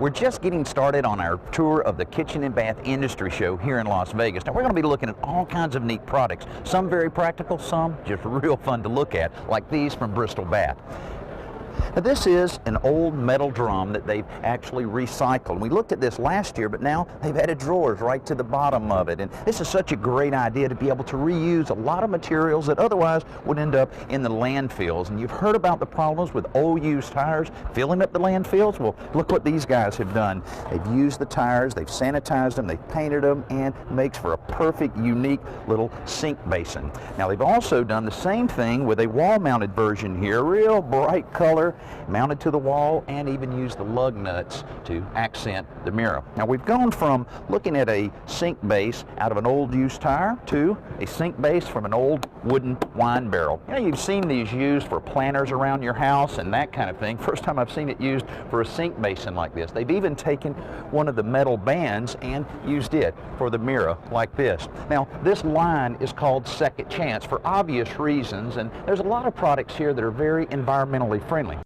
We're just getting started on our tour of the Kitchen and Bath Industry Show here in Las Vegas. Now we're going to be looking at all kinds of neat products, some very practical, some just real fun to look at, like these from Bristol Bath. Now this is an old metal drum that they've actually recycled. We looked at this last year, but now they've added drawers right to the bottom of it. And this is such a great idea to be able to reuse a lot of materials that otherwise would end up in the landfills. And you've heard about the problems with old used tires filling up the landfills. Well, look what these guys have done. They've used the tires, they've sanitized them, they've painted them, and it makes for a perfect, unique little sink basin. Now they've also done the same thing with a wall-mounted version here, real bright color, mounted to the wall, and even use the lug nuts to accent the mirror. Now we've gone from looking at a sink base out of an old used tire to a sink base from an old wooden wine barrel. You know, you've seen these used for planters around your house and that kind of thing. First time I've seen it used for a sink basin like this. They've even taken one of the metal bands and used it for the mirror like this. Now this line is called Second Chance for obvious reasons, and there's a lot of products here that are very environmentally friendly.